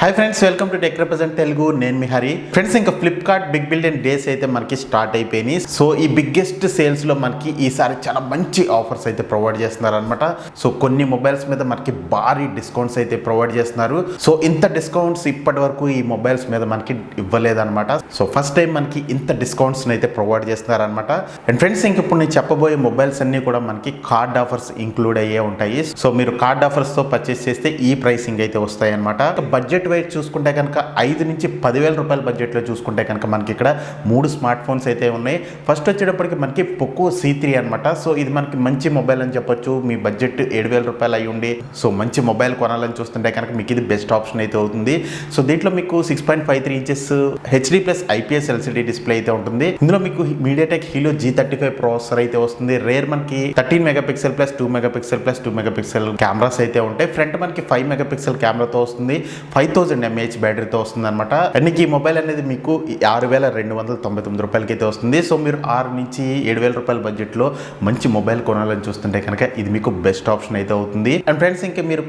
Hi friends, welcome to tech represent Telugu. నేను మీ Hari. Friends, ఇంకా Flipkart big billion days అయితే మనకి స్టార్ట్ అయిపోయినాయి. సో ఈ బిగ్గెస్ట్ సేల్స్ లో మనకి ఈసారి చాలా మంచి ఆఫర్స్ అయితే ప్రొవైడ్ చేస్తున్నారు అనమాట. సో కొన్ని మొబైల్స్ మీద మనకి భారీ డిస్కౌంట్స్ అయితే ప్రొవైడ్ చేస్తున్నారు. సో ఇంత డిస్కౌంట్స్ ఇప్పటి వరకు ఈ మొబైల్స్ మీద మనకి ఇవ్వలేదన్నమాట. సో ఫస్ట్ టైం మనకి ఇంత డిస్కౌంట్స్ అయితే ప్రొవైడ్ చేస్తున్నారు అనమాట. అండ్ ఫ్రెండ్స్, ఇంక ఇప్పుడు నేను చెప్పబోయే మొబైల్స్ అన్ని కూడా మనకి కార్డ్ ఆఫర్స్ ఇంక్లూడ్ అయ్యే ఉంటాయి. సో మీరు కార్డ్ ఆఫర్స్ తో పర్చేస్ చేస్తే ఈ ప్రైసింగ్ అయితే వస్తాయి అనమాట. బడ్జెట్ వైజ్ చూసుకుంటే కనుక 5 నుంచి 10,000 రూపాయల బడ్జెట్లో చూసుకుంటే కనుక మనకి ఇక్కడ 3 స్మార్ట్ ఫోన్స్ అయితే ఉన్నాయి. ఫస్ట్ వచ్చేటప్పటికి మనకి పోకో C3 అనమాట. సో ఇది మనకి మంచి మొబైల్ అని చెప్పొచ్చు. మీ బడ్జెట్ 7,000 రూపాయలు అయి ఉండి సో మంచి మొబైల్ కొనాలని చూస్తుంటే కనుక మీకు ఇది బెస్ట్ ఆప్షన్ అయితే అవుతుంది. సో దీంట్లో మీకు 6.53 inches HD+ IPS LCD display అయితే ఉంటుంది. ఇందులో మీకు మీడియాటెక్ హీలో G35 ప్రాసెసర్ అయితే వస్తుంది. రేర్ మనకి 13 megapixel plus 2 megapixel plus 2 megapixel cameras అయితే ఉంటాయి. ఫ్రంట్ మనకి 5 మెగాపిక్సెల్ కెమెరాతో వస్తుంది. 5000 mAh బ్యాటరీతో వస్తుంది అనమాట. అండ్ ఈ మొబైల్ అనేది మీకు 6,299 రూపాయలకి అయితే వస్తుంది. సో మీరు 6 నుంచి 7,000 రూపాయల బడ్జెట్లో మంచి మొబైల్ కొనాలని చూస్తుంటే కనుక ఇది మీకు బెస్ట్ ఆప్షన్ అయితే అవుతుంది. అండ్ ఫ్రెండ్స్, ఇంకా మీరు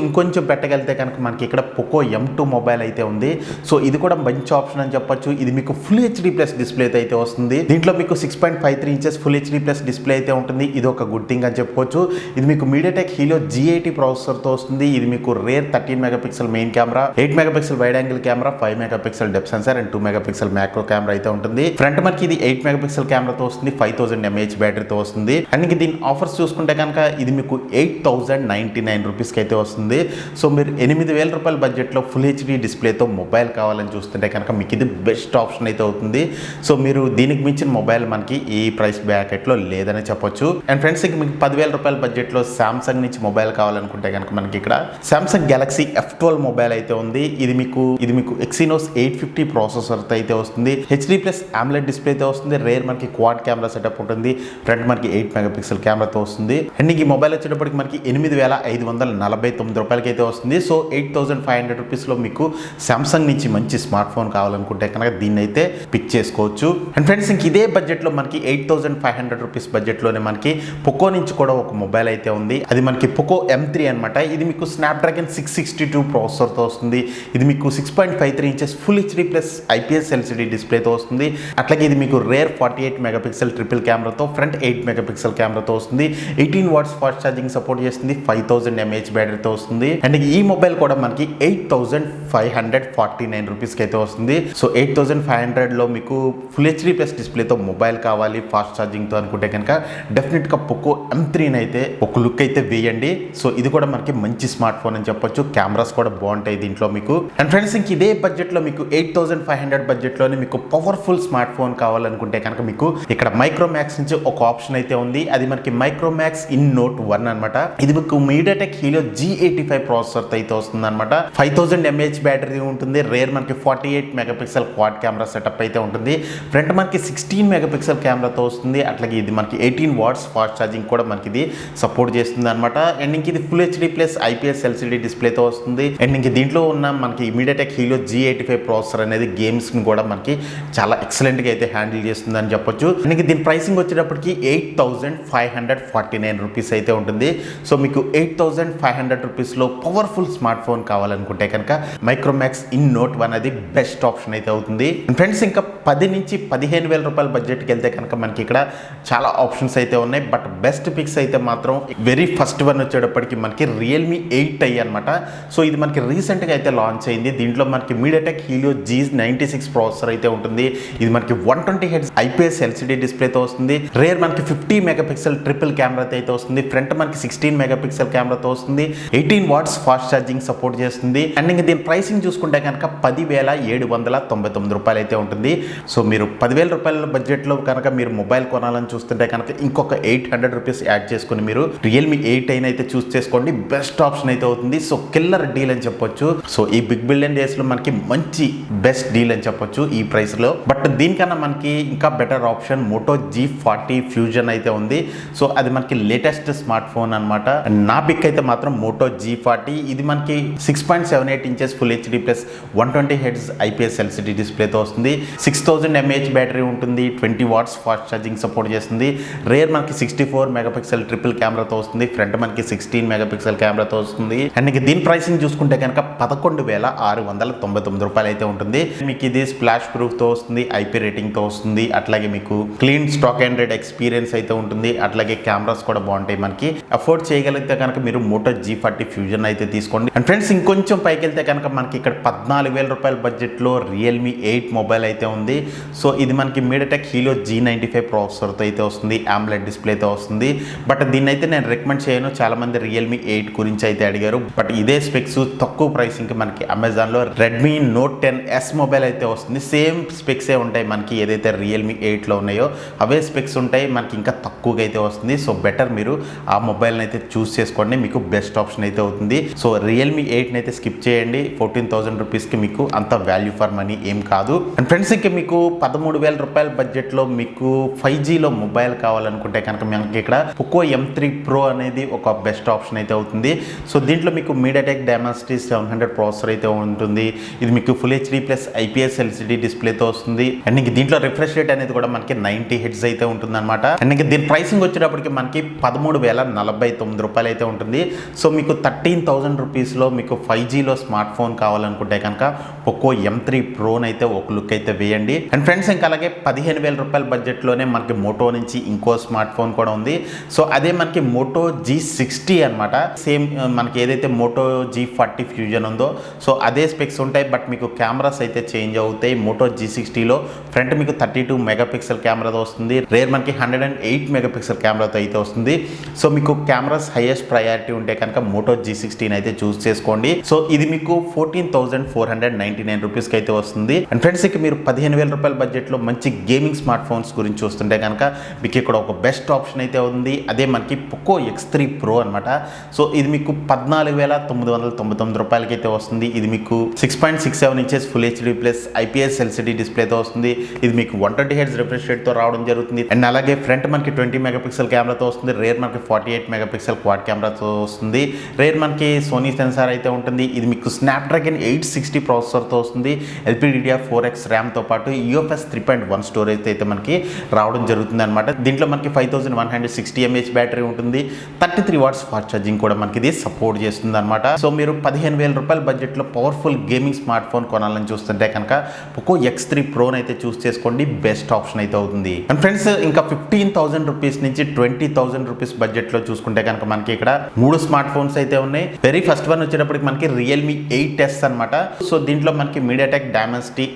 ఇంకొంచెం పెట్టగలిగితే కనుక మనకి ఇక్కడ పోకో M2 మొబైల్ అయితే ఉంది. సో ఇది కూడా మంచి ఆప్షన్ అని చెప్పొచ్చు. ఇది మీకు ఫుల్ HD+ డిస్ప్లే అయితే వస్తుంది. దీంట్లో మీకు 6.53 ఇంచెస్ ఫుల్ HD+ డిస్ప్లే అయితే ఉంటుంది. ఇది ఒక గుడ్ థింగ్ అని చెప్పుకోవచ్చు. ఇది మీకు మీడియాటెక్ హీలో G80 ప్రాసెసర్తో వస్తుంది. ఇది మీకు rare 13 megapixel main camera, 8 megapixel wide angle camera, 5 megapixel depth censor and 2 megapixel macro camera అయితే ఉంటుంది. ఫ్రంట్ మనకి ఇది 8 మెగాపిక్సెల్ కెమెరాతో వస్తుంది. 5000 mAh బ్యాటరీతో వస్తుంది. అండ్ ఇంక దీని ఆఫర్స్ చూసుకుంటే కనుక ఇది మీకు 8,099 రూపీస్కి అయితే వస్తుంది. సో మీరు 8,000 రూపాయల బడ్జెట్లో ఫుల్ HD డిస్ప్లేతో మొబైల్ కావాలని చూస్తుంటే కనుక మీకు ఇది బెస్ట్ ఆప్షన్ అయితే అవుతుంది. సో మీరు దీనికి మించిన మొబైల్ మనకి ఈ ప్రైస్ బ్రాకెట్లో లేదని చెప్పొచ్చు. అండ్ ఫ్రెండ్స్, మీకు 10,000 రూపాయల బడ్జెట్లో సామ్సంగ్ నుంచి మొబైల్ కావాలనుకుంటే కనుక మనకి ఇక్కడ సామ్సంగ్ గెలాక్సీ F12 మొబైల్ అయితే ఉంది. ఇది మీకు ఎక్సినోస్ 850 ప్రాసెసర్ అయితే వస్తుంది. HD+ AMOLED డిస్ప్లే అయితే వస్తుంది. రేర్ మనకి క్వాడ్ కెమెరా సెటప్ ఉంటుంది. ఫ్రంట్ మనకి 8 మెగాపిక్సెల్ కెమెరాతో వస్తుంది. అండ్ ఈ మొబైల్ వచ్చేటప్పటికి మనకి 8,549 రూపాయలకి అయితే వస్తుంది. సో 8,500 రూపీస్లో మీకు సామ్సంగ్ నుంచి మంచి స్మార్ట్ ఫోన్ కావాలనుకుంటే కనుక దీన్ని అయితే పిక్ చేసుకోవచ్చు. అండ్ ఫ్రెండ్స్, ఇంక ఇదే బడ్జెట్లో మనకి 8,500 రూపీస్ బడ్జెట్లోనే మనకి పోకో నుంచి కూడా ఒక మొబైల్ అయితే ఉంది. అది మనకి పోకో M3 అనమాట. ఇది మీకు స్నాప్డ్రాగన్ 662 ప్రాసెసర్తో వస్తుంది. ఇది మీకు 6.53 inches full HD+ IPS LCD డిస్ప్లేతో వస్తుంది. అట్లాగే ఇది మీకు రేర్ 48 మెగాపిక్సెల్ ట్రిపుల్ కెమెరాతో, ఫ్రంట్ 8 మెగాపిక్సెల్ కెమెరాతో వస్తుంది. 18 వాట్స్ ఫాస్ట్ ఛార్జింగ్ సపోర్ట్ చేస్తుంది. 5000 mAh బ్యాటరీతో వస్తుంది. అండ్ ఈ మొబైల్ కూడా మనకి 8,549 రూపీస్కి అయితే వస్తుంది. సో 8,500లో మీకు ఫుల్ HD+ డిస్ప్లేతో మొబైల్ కావాలి ఫాస్ట్ ఛార్జింగ్తో అనుకుంటే కనుక డెఫినెట్గా పోకో M3 అయితే ఒక లుక్ అయితే వేయండి. సో ఇది కూడా మనకి మంచి స్మార్ట్ ఫోన్ అని చెప్పొచ్చు. కెమెరాస్ కూడా బాగుంటాయి దీంట్లో మీకు. అండ్ ఫ్రెండ్స్, ఇంక ఇదే బడ్జెట్లో మీకు 8,500 బడ్జెట్లోనే మీకు పవర్ఫుల్ స్మార్ట్ ఫోన్ కావాలనుకుంటే కనుక మీకు ఇక్కడ మైక్రోమాక్స్ నుంచి ఒక ఆప్షన్ అయితే ఉంది. అది మనకి మైక్రోమాక్స్ InNote 1 అనమాట. ఇది మీకు మీడియాటెక్ హీలో G85 ప్రాసెసర్ అయితే వస్తుంది అనమాట. 5000 mAh బ్యాటరీ ఉంటుంది. రేర్ మనకి 48 మెగాపిక్సెల్ క్వాడ్ కెమెరా సెటప్ అయితే ఉంటుంది. ఫ్రంట్ మనకి 16 మెగాపిక్సెల్ కెమెరాతో వస్తుంది. అట్లాగే ఇది మనకి 18 వాట్స్ ఫాస్ట్ ఛార్జింగ్ కూడా మనకి ఇది సపోర్ట్ చేస్తుంది అనమాట. అండ్ ఇంక ఇది ఫుల్ HD+ IPS LCD డిస్ప్లేతో వస్తుంది. అండ్ ఇంక దీంట్లో ఉన్న మనకి మీడియాటెక్ హీలో G85 ప్రాసెసర్ అనేది గేమ్స్ని కూడా మనకి చాలా ఎక్సలెంట్గా అయితే హ్యాండిల్ చేస్తుంది అని చెప్పొచ్చు. అండ్ దీని ప్రైసింగ్ వచ్చేటప్పటికి 8,549 రూపీస్ అయితే ఉంటుంది. సో మీకు 8,500 రూపీస్లో పవర్ఫుల్ స్మార్ట్ ఫోన్ కావాలనుకుంటే కనుక మైక్రోమాక్స్ InNote 1 అది బెస్ట్ ఆప్షన్ అయితే అవుతుంది. ఫ్రెండ్స్, ఇంకా 10 నుంచి 15,000 రూపాయల బడ్జెట్కి వెళ్తే కనుక మనకి ఇక్కడ చాలా ఆప్షన్స్ అయితే ఉన్నాయి. బట్ బెస్ట్ పిక్స్ అయితే మాత్రం వెరీ ఫస్ట్ వన్ వచ్చేటప్పటికి మనకి రియల్మీ 8i అనమాట. సో ఇది మనకి రీసెంట్గా అయితే లాంచ్ అయింది. దీంట్లో మనకి మీడియాటెక్ హీలో G96 ప్రాసెసర్ అయితే ఉంటుంది. ఇది మనకి 120 Hz IPS LCD డిస్ప్లేతో వస్తుంది. రేర్ మనకి 50 మెగాపిక్సెల్ ట్రిపుల్ కెమెరాతో అయితే వస్తుంది. ఫ్రంట్ మనకి 16 మెగాపిక్సెల్ కెమెరాతో వస్తుంది. 18 వాట్స్ ఫాస్ట్ ఛార్జింగ్ సపోర్ట్ చేస్తుంది. అండ్ ఇంకా దీని ప్రైసింగ్ చూసుకుంటే కనుక 10,799 రూపాయలు అయితే ఉంటుంది. సో మీరు 10,000 రూపాయల బడ్జెట్లో కనుక మీరు మొబైల్ కొనాలని చూస్తుంటే కనుక ఇంకొక 800 రూపీస్ యాడ్ చేసుకుని మీరు రియల్మీ 8i అయితే చూస్ చేసుకోండి. బెస్ట్ ఆప్షన్ అయితే అవుతుంది. సో కిల్లర్ డీల్ అని చెప్పొచ్చు. సో ఈ బిగ్ బిలియన్ డేస్లో మనకి మంచి బెస్ట్ డీల్ అని చెప్పొచ్చు ఈ ప్రైస్లో. బట్ దీనికన్నా మనకి ఇంకా better option Moto G40 fusion అయితే ఉంది. సో అది మనకి లేటెస్ట్ స్మార్ట్ ఫోన్ అనమాట. నా పిక్ అయితే మాత్రం మోటో G40. ఇది మనకి 6.78 inches full HD+ 120 Hz IPS LCD డిస్ప్లేతో వస్తుంది. 6000 mAh బ్యాటరీ ఉంటుంది. 20 వాట్స్ ఫాస్ట్ ఛార్జింగ్ సపోర్ట్ చేస్తుంది. రేర్ మనకి 64 మెగాపిక్సెల్ ట్రిపుల్ కెమెరాతో వస్తుంది. ఫ్రంట్ మనకి 16 మెగాపిక్సెల్ కెమెరాతో వస్తుంది. అండ్ దీని ప్రైసింగ్ చూసుకుంటే కనుక 11,699 రూపాయలు అయితే ఉంటుంది. మీకు ఇది స్ప్లాష్ ప్రూఫ్తో వస్తుంది, ఐపీ రేటింగ్తో వస్తుంది, అట్లాగే మీకు clean stock and rate experience అయితే ఉంటుంది, అట్లాగే కెమెరాస్ కూడా బాగుంటాయి. మనకి అఫోర్డ్ చేయగలిగితే కనుక మీరు మోటో G40 ఫ్యూజన్ అయితే తీసుకోండి. అండ్ ఫ్రెండ్స్ ఇంకొంచెం పైకి వెళ్తే కనుక మనకి ఇక్కడ 14,000 రూపాయల బడ్జెట్లో రియల్మీ 8 మొబైల్ అయితే ఉంది. సో ఇది మనకి మీడియాటెక్ హీలో G95 ప్రాసెసర్తో అయితే వస్తుంది, AMOLED డిస్ప్లేతో వస్తుంది. బట్ దీన్ని అయితే నేను రికమెండ్ చేయను, చాలా మంది రియల్మీ 8 గురించి అయితే అడిగారు. బట్ ఇదే స్పెక్స్ తక్కువ ప్రైసింగ్కి మనకి అమెజాన్లో రెడ్మీ నోట్ 10S మొబైల్ అయితే వస్తుంది. సేమ్ స్పెక్సే ఉంటాయి మనకి ఏదైతే రియల్మీ 8లో ఉన్నాయో అవే స్పెక్స్ ఉంటాయి, మనకి ఇంకా తక్కువగా అయితే వస్తుంది. సో బెటర్ మీరు ఆ మొబైల్ని అయితే చూస్ చేసుకోండి, మీకు బెస్ట్ ఆప్షన్ అయితే అవుతుంది. సో రియల్మీ 8ని అయితే స్కిప్ చేయండి, 14,000 రూపీస్కి మీకు అంత వాల్యూ ఫర్ మనీ ఏం కాదు. అండ్ ఫ్రెండ్స్ ఇంకా మీకు 13,000 రూపాయల బడ్జెట్లో మీకు 5Gలో మొబైల్ కావాలనుకుంటే కనుక మనకి ఇక్కడ పోకో M3 Pro అనేది ఒక బెస్ట్ ఆప్షన్ అయితే అవుతుంది. సో దీంట్లో మీకు మీడియాటెక్ డైమెన్సిటీ 700 ప్రాసెసర్ అయితే ఉంటుంది. ఇది మీకు full HD plus IPS LCD డిస్ప్లేతో వస్తుంది. అండ్ ఇంక దీంట్లో రిఫ్రెష్ రేట్ అనేది కూడా మనకి 90 హెడ్స్ అయితే ఉంటుంది అనమాట. అండ్ ఇంక దీని ప్రైసింగ్ వచ్చేటప్పటికి మనకి 13,049 రూపాయలు అయితే ఉంటుంది. సో మీకు 13,000 రూపీస్లో మీకు 5Gలో స్మార్ట్ ఫోన్ కావాలనుకుంటే కనుక పోకో M3 Proని అయితే ఒక లుక్ అయితే వేయండి. అండ్ ఫ్రెండ్స్ ఇంకా అలాగే 15,000 రూపాయల బడ్జెట్లోనే మనకి మోటో నుంచి ఇంకో స్మార్ట్ ఫోన్ కూడా ఉంది. సో అదే మనకి మోటో G60 అనమాట. సేమ్ మనకి ఏదైతే మోటో G40 ఫ్యూజన్ ఉందో సో అదే స్పెక్స్ ఉంటాయి. బట్ మీకు కెమెరాస్ అయితే చేంజ్ అవుతాయి. మోటో G60లో ఫ్రంట్ మీకు 32 మెగాపిక్సెల్ కెమెరాతో వస్తుంది, రేర్ మనకి 108 మెగాపిక్సెల్ కెమెరాతో అయితే వస్తుంది. సో మీకు కెమెరాస్ హైయెస్ట్ ప్రయారిటీ ఉంటే కనుక మోటో G60 అయితే చూస్ చేసుకోండి. సో ఇది మీకు 14,499 రూపీస్కి అయితే వస్తుంది. అండ్ ఫ్రెండ్స్ ఇక మీరు 15,000 రూపాయల బడ్జెట్లో మంచి గేమింగ్ స్మార్ట్ ఫోన్స్ గురించి చూస్తుంటే కనుక మీకు ఇక్కడ ఒక బెస్ట్ ఆప్షన్ అయితే ఉంది. అదే మనకి పోకో X3 Pro అనమాట. సో ఇది మీకు 14,999 రూపాయలకి అయితే వస్తుంది. ఇది మీకు 6.67 inches full HD plus IPS LCD డిస్ప్లేతో వస్తుంది. ఇది మీకు 120 హెడ్స్ రిఫ్రెష్ రేట్తో రావడం జరుగుతుంది. అండ్ అలాగే ఫ్రంట్ మనకి 20 మెగాపిక్సెల్ కెమెరాతో వస్తుంది, రేర్ మనకి 48 మెగాపిక్సెల్ క్వాడ్ కెమెరాతో వస్తుంది, రేర్ మనకి సోనీ సెన్సార్ అయితే ఉంటుంది. ఇది మీకు స్నాప్డ్రాగన్ 860 ప్రాసెసర్తో వస్తుంది, LPDDR4X ర్యామ్తో పాటు UFS 3.1 స్టోరేజ్ అయితే మనకి రావడం జరుగుతుంది అనమాట. దీంట్లో మనకి 5160 mAh బ్యాటరీ ఉంటుంది, 33 వాట్స్ ఫాస్ట్ ఛార్జింగ్ కూడా మనకి ఇది సపోర్ట్ చేస్తుంది అనమాట. సో మీరు 15,000 రూపాయల బడ్జెట్లో పవర్ఫుల్ గేమింగ్ స్మార్ట్ ఫోన్ కొనాలని చూస్తుంటే కనుక పోకో X3 Proని అయితే చూస్ చేసుకోండి, బెస్ట్ ఆప్షన్ అయితే అవుతుంది. అండ్ ఫ్రెండ్స్ ఇంకా 15,000 రూపీస్ నుంచి 20,000 రూపీస్ బడ్జెట్లో చూసుకుంటే కనుక మనకి ఇక్కడ 3 స్మార్ట్ ఫోన్స్ అయితే ఉన్నాయి. వెరీ ఫస్ట్ వన్ వచ్చేటప్పటికి మనకి రియల్మీ 8S అనమాట. సో దీంట్లో మనకి మీడియాటెక్ డైమెన్సిటీ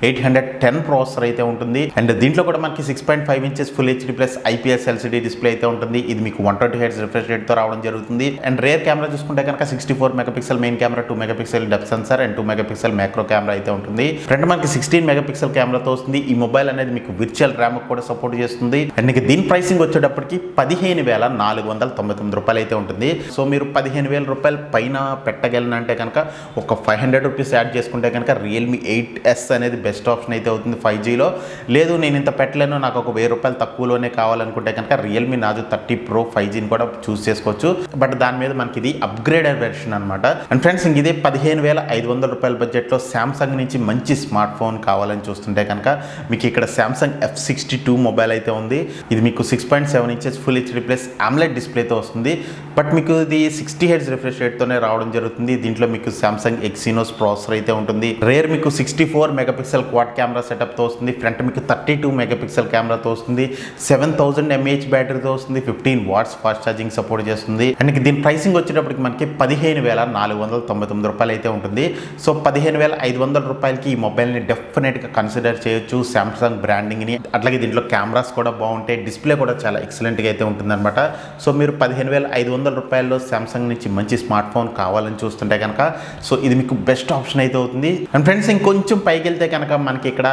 810 ప్రాసెసర్ అయితే ఉంటుంది. అండ్ దీంట్లో కూడా మనకి 6.5 inches full HD plus IPS LCD display అయితే ఉంటుంది. ఇది మీకు 120 హెడ్స్ రిఫ్రెష్ రేట్తో రావడం జరుగుతుంది. అండ్ రేర్ కెమెరా చూసుకుంటే కనుక 64 megapixel main camera, 2 megapixel depth censor and 2 megapixel macro camera అయితే ఉంటుంది. ఫ్రంట్ మనకి 16 మెగాపిక్సెల్ కెమెరాతో వస్తుంది. ఈ మొబైల్ అనేది మీకు విర్చువల్ ర్యామ్ కూడా సపోర్ట్ చేస్తుంది. అండ్ మీకు దీని ప్రైసింగ్ వచ్చేటప్పటికి 15,499 రూపాయలు అయితే ఉంటుంది. సో మీరు 15,000 రూపాయల పైన పెట్టగలనంటే కనుక ఒక 500 రూపీస్ యాడ్ చేసుకుంటే కనుక రియల్మీ 8S అనేది బెస్ట్ ఆప్షన్ అయితే అవుతుంది 5Gలో. లేదు నేను ఇంత పెట్టలేను, నాకు ఒక 1000 రూపాయలు తక్కువలోనే కావాలనుకుంటే కనుక రియల్మీ నాజో 30 Pro 5Gని కూడా చూస్ చేసుకోవచ్చు. బట్ దాని మీద మనకి ఇది అప్గ్రేడెడ్ వెర్షన్ అనమాట. అండ్ ఫ్రెండ్స్ ఇంక ఇదే 15,500 రూపాయల బడ్జెట్లో శాంసంగ్ నుంచి మంచి స్మార్ట్ ఫోన్ కావాలని చూస్తుంటే కనుక మీకు ఇక్కడ శాంసంగ్ F62 మొబైల్ అయితే ఉంది. ఇది మీకు 6.7 inches full HD plus AMOLED డిస్ప్లేతో వస్తుంది. బట్ మీకు ఇది 60 హెడ్స్ రిఫ్రెష్ రేట్తోనే రావడం జరుగుతుంది. దీంట్లో మీకు శాంసంగ్ Exynos ప్రాసెసర్ అయితే ఉంటుంది. రేర్ మీకు 64 మెగాపిక్సెల్ క్వాడ్ కెమెరా సెటప్తో వస్తుంది. ఫ్రంట్ మీకు 32 మెగాపిక్సెల్ కెమెరాతో వస్తుంది, 7000 mAh బ్యాటరీతో వస్తుంది, 15 వాట్స్ ఫాస్ట్ ఛార్జింగ్ సపోర్ట్ చేస్తుంది. అండ్ దీని ప్రైసింగ్ వచ్చేటప్పటికి మనకి 15,499 రూపాయలు అయితే ఉంటుంది. సో 15,500 రూపాయలకి ఈ మొబైల్ని డెఫినెట్గా కన్సిడర్ చేయొచ్చు. శాంసంగ్ బ్రాండింగ్ని అట్లాగే దీంట్లో కెమెరాస్ కూడా బాగుంటాయి, డిస్ప్లే కూడా చాలా ఎక్సలెంట్గా అయితే ఉంటుంది అనమాట. సో మీరు 15,500 రూపాయల్లో శాంసంగ్ నుంచి మంచి స్మార్ట్ ఫోన్ కావాలని చూస్తుంటే కనుక సో ఇది మీకు బెస్ట్ ఆప్షన్ అయితే అవుతుంది. అండ్ ఫ్రెండ్స్ ఇంకొంచెం పైకి వెళ్తే కనుక మనకి ఇక్కడ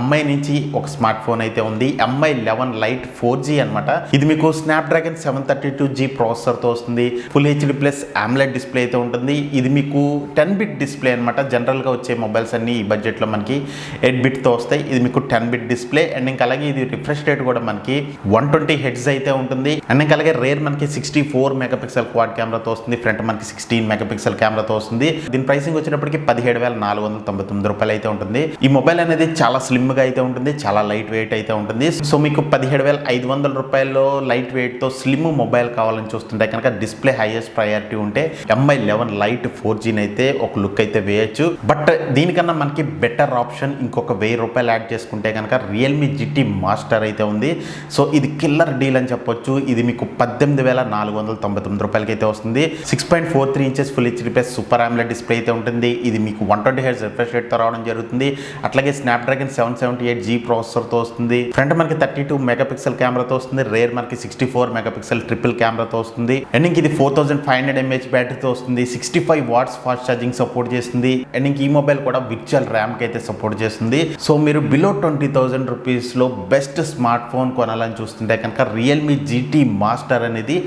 MI నుంచి ఒక స్మార్ట్ ఫోన్ అయితే ఉంది, MI 11 Lite 4G అనమాట. ఇది మీకు స్నాప్డ్రాగన్ 732G ప్రాసెసర్తో వస్తుంది, full HD plus AMOLED display అయితే ఉంటుంది. ఇది మీకు 10-bit డిస్ప్లే అనమాట. జనరల్గా వచ్చే మొబైల్స్ అన్ని ఈ బడ్జెట్లో మనకి 8-bitతో వస్తాయి. ఇది మీకు 10-bit డిస్ప్లే. అండ్ ఇంకా అలాగే ఇది రిఫ్రెష్ రేట్ కూడా మనకి 120 హెడ్స్ అయితే ఉంటుంది. అండ్ ఇంకా అలాగే రేర్ మనకి 64 మెగాపిక్సెల్ క్వాడ్ కెమెరాతో వస్తుంది, ఫ్రంట్ మనకి 16 మెగాపిక్సెల్ కెమెరాతో వస్తుంది. దీని ప్రైసింగ్ వచ్చేటప్పటికి 17,499 రూపాయలు అయితే ఉంటుంది. ఈ మొబైల్ అనేది చాలా స్లిమ్ గా అయితే ఉంటుంది, చాలా లైట్ వెయిట్ అయితే ఉంటుంది. సో మీకు 17,500 రూపాయల్లో లైట్ వెయిట్ తో స్లిమ్ మొబైల్ కావాలని చూస్తుంటే కనుక డిస్ప్లే హైయెస్ట్ ప్రయారిటీ ఉంటే MI 11 Lite 4G అయితే ఒక లుక్ అయితే వేయచ్చు. బట్ దీనికన్నా మనకి బెటర్ ఆప్షన్ ఇంకొక 1000 రూపాయలు యాడ్ చేసుకుంటే కనుక రియల్మీ GT మాస్టర్ అయితే ఉంది. సో ఇది కిల్లర్ డీల్ అని చెప్పొచ్చు. ఇది మీకు 18,499 రూపాయలకి అయితే వస్తుంది. 6.43 inches full HD plus super AMOLED display అయితే ఉంటుంది. ఇది మీకు 120 Hz రిఫ్రెష్ రేట్తో రావడం జరుగుతుంది. అట్లాగే స్నాప్డ్రాగన్ 778G ప్రాసెసర్తో వస్తుంది. ఫ్రంట్ మనకి 32 మెగాపిక్సెల్ కెమెరాతో వస్తుంది. రేర్ మనకి 64 మెగాపిక్సెల్ ట్రిపుల్ కెమెరాతో వస్తుంది. అండ్ ఇంక ఇది 4500 mAh బ్యాటరీతో వస్తుంది. 65 వాట్స్ ఫాస్ట్ ఛార్జింగ్ సపోర్ట్ చేస్తుంది. అండ్ ఇంక ఈ మొబైల్ కూడా విర్చువల్ ర్యామ్ కి అయితే సపోర్ట్ చేస్తుంది. సో మీరు బిలో 20,000 రూపీస్లో బెస్ట్ స్మార్ట్ ఫోన్ కొనాలని చూస్తుంటే కనుక రియల్మీ GT మాస్టర్ అనేది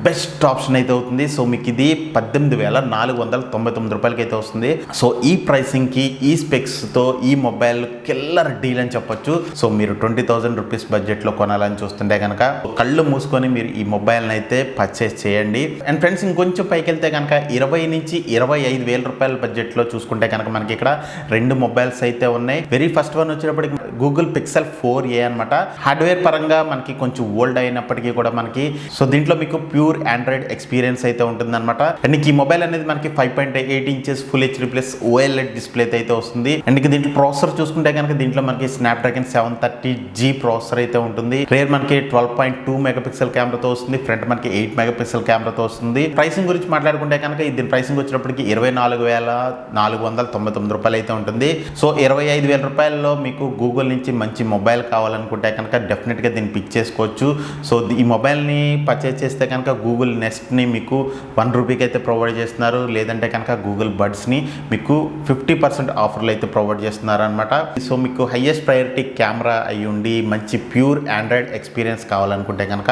బెస్ట్ ఆప్షన్ అయితే అవుతుంది. సో మీకు ఇది 18,499 రూపాయలకి అయితే వస్తుంది. సో ఈ ప్రైసింగ్కి ఈ స్పెక్స్తో ఈ మొబైల్ కిల్లర్ డీల్ అని చెప్పొచ్చు. సో మీరు 20,000 రూపీస్ బడ్జెట్లో కొనాలని చూస్తుంటే కనుక కళ్ళు మూసుకొని మీరు ఈ మొబైల్ని అయితే పర్చేస్ చేయండి. అండ్ ఫ్రెండ్స్ ఇంకొంచెం పైకి వెళ్తే కనుక 20 నుంచి 25,000 రూపాయల బడ్జెట్లో చూసుకుంటే కనుక మనకి ఇక్కడ 2 మొబైల్స్ అయితే ఉన్నాయి. వెరీ ఫస్ట్ వన్ వచ్చేటప్పటికి గూగుల్ పిక్సెల్ 4a అనమాట. హార్డ్వేర్ పరంగా మనకి కొంచెం ఓల్డ్ అయినప్పటికీ కూడా మనకి సో దీంట్లో మీకు ప్యూర్ ఆండ్రాయిడ్ ఎక్స్పీరియన్స్ అయితే ఉంటుంది అనమాట. అండ్ ఈ మొబైల్ అనేది మనకి 5.8 inches full HD plus OLED display అయితే వస్తుంది. అండ్ దీంట్లో ప్రాసెసర్ చూసుకుంటే కనుక దీంట్లో మనకి స్నాప్డ్రాగన్ 730G ప్రాసెసర్ అయితే ఉంటుంది. రేర్ మనకి 12.2 మెగాపిక్సెల్ కెమెరాతో వస్తుంది. ఫ్రంట్ మనకి 8 మెగాపిక్సెల్ కెమెరాతో వస్తుంది. ప్రైసింగ్ గురించి మాట్లాడుకుంటే కనుక దీని ప్రైసింగ్ వచ్చినప్పటికి 24,499 రూపాయలు అయితే ఉంటుంది. సో 25,000 రూపాయల్లో మీకు గూగుల్ నుంచి మంచి మొబైల్ కావాలనుకుంటే కనుక డెఫినెట్గా దీన్ని పిక్ చేసుకోవచ్చు. సో ఈ మొబైల్ని పర్చేస్ చేస్తే కనుక గూగుల్ నెస్ట్ని మీకు 1 రూపీకి అయితే ప్రొవైడ్ చేస్తున్నారు. లేదంటే కనుక గూగుల్ బడ్స్ని మీకు 50% ఆఫర్లు అయితే ప్రొవైడ్ చేస్తున్నారు అనమాట. సో మీకు హైయెస్ట్ ప్రయారిటీ కెమెరా అయ్యి ఉండి మంచి ప్యూర్ ఆండ్రాయిడ్ ఎక్స్పీరియన్స్ కావాలనుకుంటే కనుక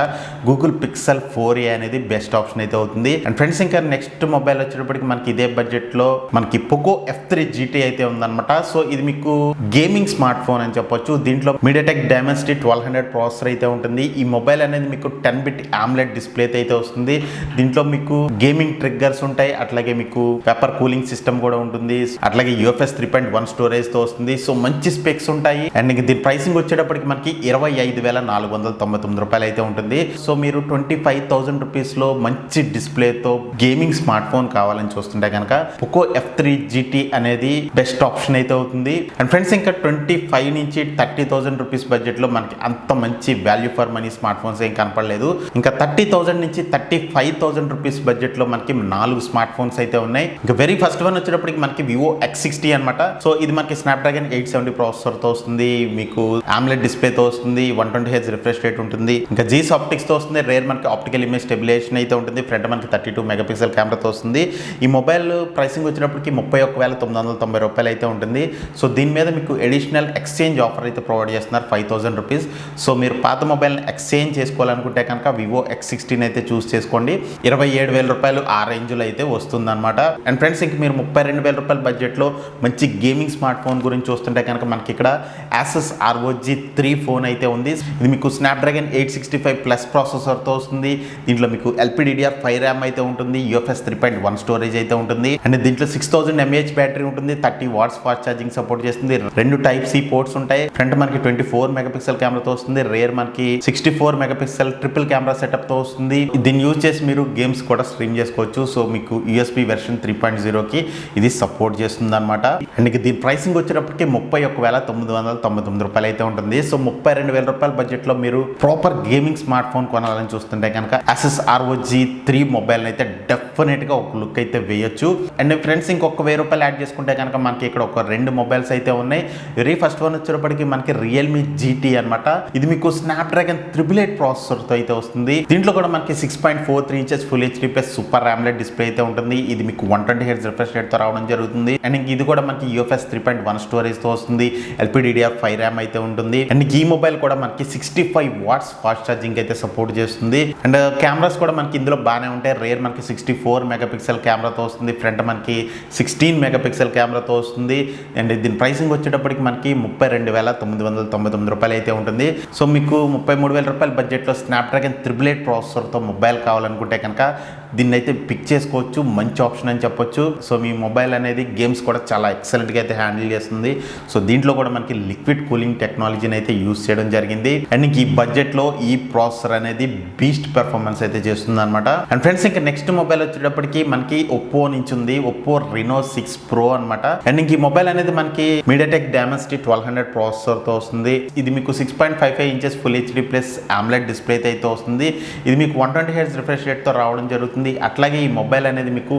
గూగుల్ పిక్సెల్ 4a అనేది బెస్ట్ ఆప్షన్ అయితే అవుతుంది. అండ్ ఫ్రెండ్స్ ఇంకా నెక్స్ట్ మొబైల్ వచ్చేటప్పటికి మనకి ఇదే బడ్జెట్లో మనకి పోకో F3 GT అయితే ఉందన్నమాట. సో ఇది మీకు గేమింగ్ స్మార్ట్ ఫోన్ అని చెప్పొచ్చు. దీంట్లో మీడియాటెక్ డైమెన్సిటీ 1200 ప్రాసెసర్ అయితే ఉంటుంది. ఈ మొబైల్ అనేది మీకు 10-bit AMOLED డిస్ప్లే అయితే వస్తుంది. దీంట్లో మీకు గేమింగ్ ట్రిగ్గర్స్ ఉంటాయి. అట్లాగే మీకు పేపర్ కూలింగ్ సిస్టమ్ కూడా ఉంటుంది. అట్లాగే UFS 3.1 స్టోరేజ్ తో వస్తుంది. సో మంచి స్పెక్స్ ఉంటాయి. అండ్ దీని ప్రైసింగ్ వచ్చేటప్పటికి మనకి 25,499 రూపాయలు అయితే ఉంటుంది. సో మీరు 25,000 రూపీస్లో మంచి డిస్ప్లేతో గేమింగ్ స్మార్ట్ ఫోన్ కావాలని చూస్తుంటే కనుక పోకో F3 GT అనేది బెస్ట్ ఆప్షన్ అయితే అవుతుంది. అండ్ ఫ్రెండ్స్ ఇంకా 25 నుంచి 30,000 రూపీస్ బడ్జెట్లో మనకి అంత మంచి value for money smart phones ఏం కనపడలేదు. ఇంకా 30,000 నుంచి 35,000 రూపీస్ బడ్జెట్లో మనకి 4 స్మార్ట్ ఫోన్స్ అయితే ఉన్నాయి. ఇంకా వెరీ ఫస్ట్ వన్ వచ్చేటప్పటికి మనకి వివో X60 అనమాట. సో ఇది మనకి స్నాప్డ్రాగన్ 870 ప్రాసెసర్తో వస్తుంది. మీకు AMOLED డిస్ప్లేతో వస్తుంది. 120 Hz రిఫ్రెష్ రేట్ ఉంటుంది. ఇంకా జీస్ ఆప్టిక్స్తో వస్తుంది. రేర్ మనకి ఆప్టికల్ ఇమేజ్ స్టెబిలైజేషన్ అయితే ఉంటుంది. ఫ్రంట్ మనకి 32 మెగాపిక్సెల్ కెమెరాతో వస్తుంది. ఈ మొబైల్ ప్రైసింగ్ వచ్చినప్పటికి 31,990 రూపాయలు అయితే ఉంటుంది. సో దీని మీద మీకు ఎడిషనల్ ఎక్స్చేంజ్ ఆఫర్ అయితే ప్రొవైడ్ చేస్తున్నారు 5,000 రూపీస్. సో మీరు పాత మొబైల్ని ఎక్స్చేంజ్ చేసుకోవాలనుకుంటే కనుక వివో X60 అయితే చూస్ చేసుకోండి. 27,000 రూపాయలు ఆ రేంజ్లో అయితే వస్తుందన్నమాట. అండ్ ఫ్రెండ్స్ ఇంక మీరు 32,000 రూపాయల బడ్జెట్లో మంచి గేమింగ్ స్మార్ట్ ఫోన్ గురించి చూస్తుంటే కనుక మనకి ఇక్కడ Asus ROG 3 ఫోన్ అయితే ఉంది. ఇది మీకు స్నాప్డ్రాగన్ 865+ ప్రాసెసర్తో వస్తుంది. దీంట్లో మీకు LPDDR5 ర్యామ్ అయితే ఉంటుంది. UFS 3.1 స్టోరేజ్ అయితే ఉంటుంది. అండ్ దీంట్లో 6000 mAh బ్యాటరీ ఉంటుంది. 30 వాట్స్ ఫాస్ట్ ఛార్జింగ్ సపోర్ట్ చేస్తుంది. 2 Type-C పోర్ట్స్ ఉంటాయి. ఫ్రంట్ మనకి 24 మెగాపిక్సెల్ కెమెరాతో వస్తుంది. రేర్ మనకి 64 మెగాపిక్సెల్ ట్రిపుల్ కెమెరా సెటప్ తో వస్తుంది. దీన్ని యూజ్ చేసి మీరు గేమ్స్ కూడా స్ట్రీమ్ చేసుకోవచ్చు. సో మీకు USB వెర్షన్ 3.0కి ఇది సపోర్ట్ చేస్తుంది అనమాట. అండ్ దీని ప్రైసింగ్ వచ్చేటప్పటికి 31,999 రూపాయలు అయితే ఉంటుంది. సో 32,000 రూపాయల బడ్జెట్లో మీరు ప్రాపర్ గేమింగ్ స్మార్ట్ ఫోన్ కొనాలని చూస్తుంటే కనుక Asus ROG 3 మొబైల్ అయితే డెఫినెట్ గా ఒక లుక్ అయితే వేయొచ్చు. అండ్ ఫ్రెండ్స్ ఇంకొక 1000 రూపాయలు యాడ్ చేసుకుంటే కనుక మనకి ఇక్కడ ఒక 2 మొబైల్స్ అయితే ఉన్నాయి. వెరీ ఫస్ట్ వన్ వచ్చేటప్పటికి మనకి రియల్మీ GT అనమాట. ఇది మీకు స్నాప్డ్రాగన్ 888 ప్రాసెసర్తో అయితే వస్తుంది. దీంట్లో కూడా మనకి 6.43 inches full HD plus super AMOLED display అయితే ఉంటుంది. ఇది మీకు 120 Hz రిఫ్రెష్ రేట్తో రావడం జరుగుతుంది. అండ్ ఇది కూడా మనకి UFS 3.1 స్టోరేజ్తో వస్తుంది. LPDDR5 ర్యామ్ అయితే ఉంటుంది. అండ్ ఈ మొబైల్ కూడా మనకి 65 వాట్స్ ఫాస్ట్ ఛార్జింగ్ అయితే సపోర్ట్ చేస్తుంది. అండ్ కెమెరాస్ కూడా మనకి ఇందులో బాగానే ఉంటాయి. రేర్ మనకి 64 మెగాపిక్సెల్ కెమెరాతో వస్తుంది. ఫ్రంట్ మనకి 16 మెగాపిక్సెల్ కెమెరాతో వస్తుంది. అండ్ దీని ప్రైసింగ్ వచ్చేటప్పటికి మనకి 32,999 రూపాయలు అయితే ఉంటుంది. సో మీకు 33,000 రూపాయల బడ్జెట్లో స్నాప్డ్రాగన్ 888 ప్రాసెసర్తో మొబైల్ మొబైల్ కావాలనుకుంటే కనుక దీన్ని అయితే పిక్ చేసుకోవచ్చు. మంచి ఆప్షన్ అని చెప్పొచ్చు. సో మీ మొబైల్ అనేది గేమ్స్ కూడా చాలా ఎక్సలెంట్గా అయితే హ్యాండిల్ చేస్తుంది. సో దీంట్లో కూడా మనకి లిక్విడ్ కూలింగ్ టెక్నాలజీని అయితే యూస్ చేయడం జరిగింది. అండ్ ఈ బడ్జెట్లో ఈ ప్రాసెసర్ అనేది బీస్ట్ పెర్ఫార్మెన్స్ అయితే చేస్తుంది అనమాట. అండ్ ఫ్రెండ్స్ ఇంకా నెక్స్ట్ మొబైల్ వచ్చేటప్పటికి మనకి ఒప్పో నుంచి ఉంది. ఒప్పో రెనో 6 Pro అనమాట. అండ్ ఇంక ఈ మొబైల్ అనేది మనకి మీడియాటెక్ డైమెన్సిటీ 1200 ప్రాసెసర్తో వస్తుంది. ఇది మీకు 6.55 inches full HD plus AMOLED display అయితే వస్తుంది. ఇది మీకు 120 Hz రిఫ్రెష్ రేట్తో రావడం జరుగుతుంది. అట్లాగే ఈ మొబైల్ అనేది మీకు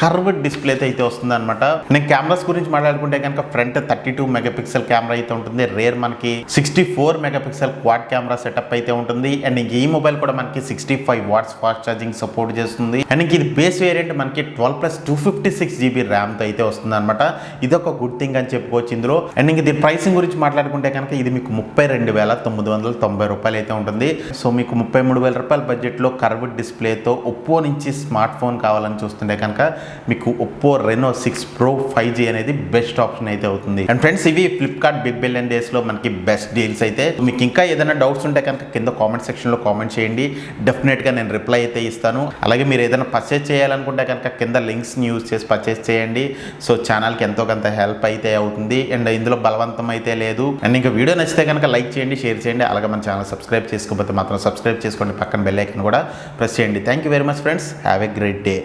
కర్వ్డ్ డిస్ప్లే అయితే వస్తుంది అనమాట. నేను కెమెరాస్ గురించి మాట్లాడుకుంటే కనుక ఫ్రంట్ 32 మెగాపిక్సెల్ కెమెరా అయితే ఉంటుంది. రేర్ మనకి 64 మెగాపిక్సెల్ క్వాడ్ కెమెరా సెటప్ అయితే ఉంటుంది. అండ్ ఈ మొబైల్ కూడా మనకి 65 వాట్స్ ఫాస్ట్ ఛార్జింగ్ సపోర్ట్ చేస్తుంది. అండ్ ఇది బేస్ వేరియంట్ మనకి 12+256 GB ర్యామ్తో అయితే వస్తుంది అనమాట. ఇది ఒక గుడ్ థింగ్ అని చెప్పుకోవచ్చు ఇందులో. అండ్ ఇంక దీని ప్రైసింగ్ గురించి మాట్లాడుకుంటే కనుక ఇది మీకు 32,990 రూపాయలు అయితే ఉంటుంది. సో మీకు 33,000 రూపాయల బడ్జెట్లో కర్వ్డ్ డిస్ప్లేతో ఒప్పో నుంచి స్మార్ట్ ఫోన్ కావాలని చూస్తుంటే కనుక మీకు ఒప్పో రెనో 6 Pro 5G అనేది బెస్ట్ ఆప్షన్ అయితే అవుతుంది. అండ్ ఫ్రెండ్స్ ఇవి ఫ్లిప్కార్ట్ బిగ్ బిలియన్ డేస్ లో మనకి బెస్ట్ డీల్స్ అయితే. మీకు ఇంకా ఏదైనా డౌట్స్ ఉంటే కనుక కింద కామెంట్ సెక్షన్ లో కామెంట్ చేయండి. డెఫినెట్ గా నేను రిప్లై అయితే ఇస్తాను. అలాగే మీరు ఏదైనా పర్చేస్ చేయాలనుకుంటే కనుక కింద లింక్స్ ని యూజ్ చేసి పర్చేస్ చేయండి. సో ఛానల్ కి ఎంతో కొంత హెల్ప్ అయితే అవుతుంది. అండ్ ఇందులో బలవంతం అయితే లేదు. అండ్ ఇంకా వీడియో నచ్చితే కనుక లైక్ చేయండి, షేర్ చేయండి. అలాగే మన ఛానల్ సబ్స్క్రైబ్ చేసుకోకపోతే మాత్రం సబ్స్క్రైబ్ చేసుకోండి. పక్కన బెల్ ఐకాన్ కూడా ప్రెస్ చేయండి. Thank you very much friends. Have a great day.